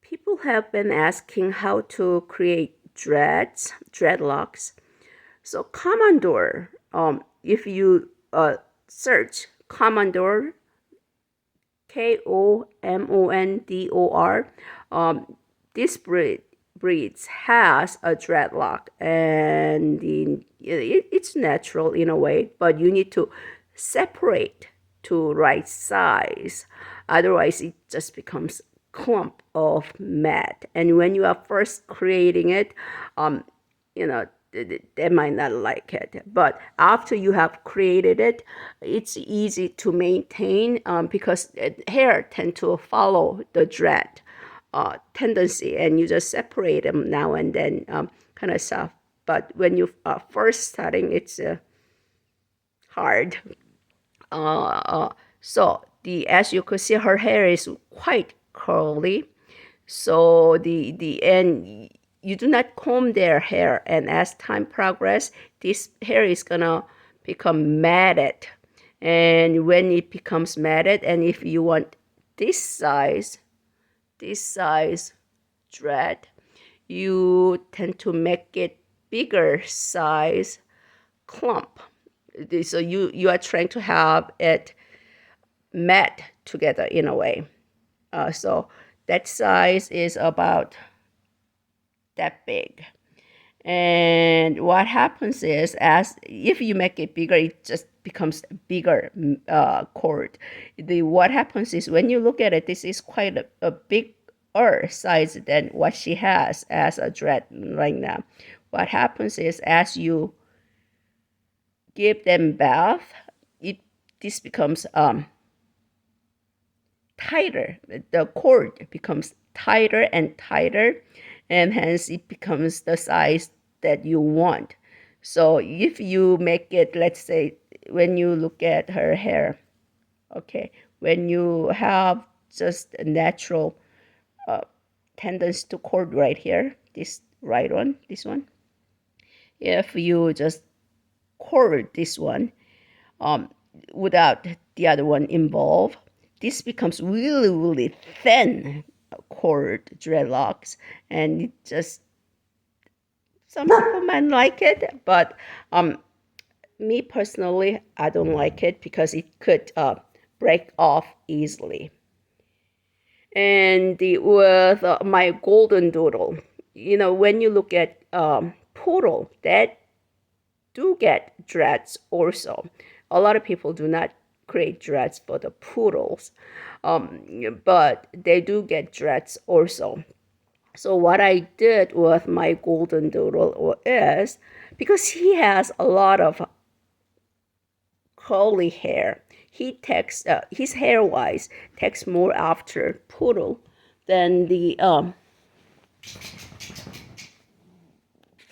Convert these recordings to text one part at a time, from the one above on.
People have been asking how to create dreadlocks. So Commodore, if you search Commodore, Komondor, this breeds has a dreadlock, and it's natural in a way, but you need to separate to right size. Otherwise, it just becomes clump of mat. And when you are first creating it, you know, they might not like it. But after you have created it, it's easy to maintain because hair tend to follow the dread tendency, and you just separate them now and then, kind of stuff. But when you are first starting, it's hard. So as you could see, her hair is quite curly. So the and you do not comb their hair, and as time progresses, this hair is gonna become matted. And when it becomes matted, and if you want this size dread, you tend to make it bigger size clump. So you are trying to have it mat together in a way. So that size is about that big. And what happens is, as if you make it bigger, it just becomes bigger cord. What happens is, when you look at it, this is quite a bigger size than what she has as a dread right now. What happens is, as you give them bath, this becomes tighter. The cord becomes tighter and tighter, and hence it becomes the size that you want. So if you make it, let's say, when you look at her hair, okay, when you have just a natural tendency to cord right here, this right one, this one, if you just cord this one without the other one involved, this becomes really, really thin cord dreadlocks, and it just, some people might like it, but me personally, I don't like it because it could break off easily. And with my golden doodle, when you look at poodle, that do get dreads also. A lot of people do not create dreads for the poodles, but they do get dreads also. So what I did with my golden doodle is, because he has a lot of curly hair, he takes his hair wise takes more after poodle than the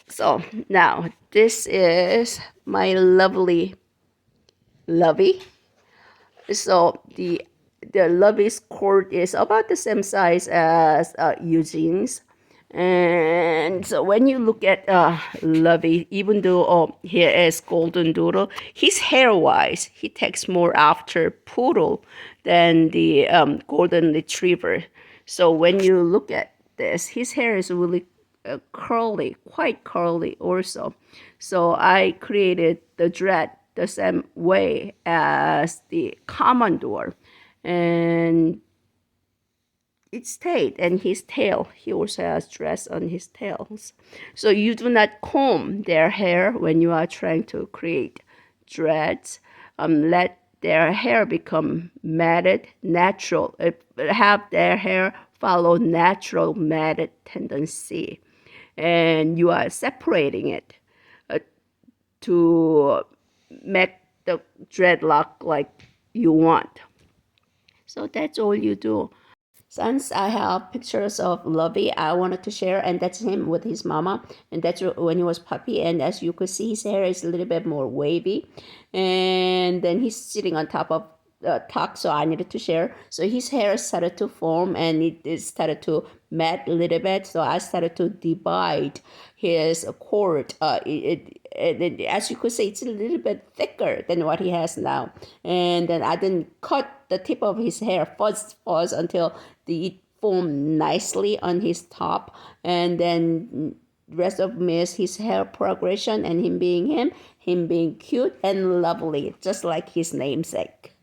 So now this is my lovely Lovey. So the Lovey's cord is about the same size as Eugene's. And so when you look at Lovey, even though he is golden doodle, his hair-wise, he takes more after poodle than the golden retriever. So when you look at this, his hair is really curly, quite curly also. So I created the dread the same way as the Commodore, and it stayed. And his tail, he also has dreads on his tails. So you do not comb their hair when you are trying to create dreads. Let their hair become matted, natural. Have their hair follow natural matted tendency, and you are separating it to make the dreadlock like you want. So that's all you do. Since I have pictures of Lovey, I wanted to share, and that's him with his mama, and that's when he was puppy. And as you could see, his hair is a little bit more wavy, and then he's sitting on top of talk, so I needed to share. So his hair started to form, and it started to mat a little bit. So I started to divide his cord. As you could see, it's a little bit thicker than what he has now. And then I didn't cut the tip of his hair first until it formed nicely on his top, and then rest of me is his hair progression and him being cute and lovely, just like his namesake.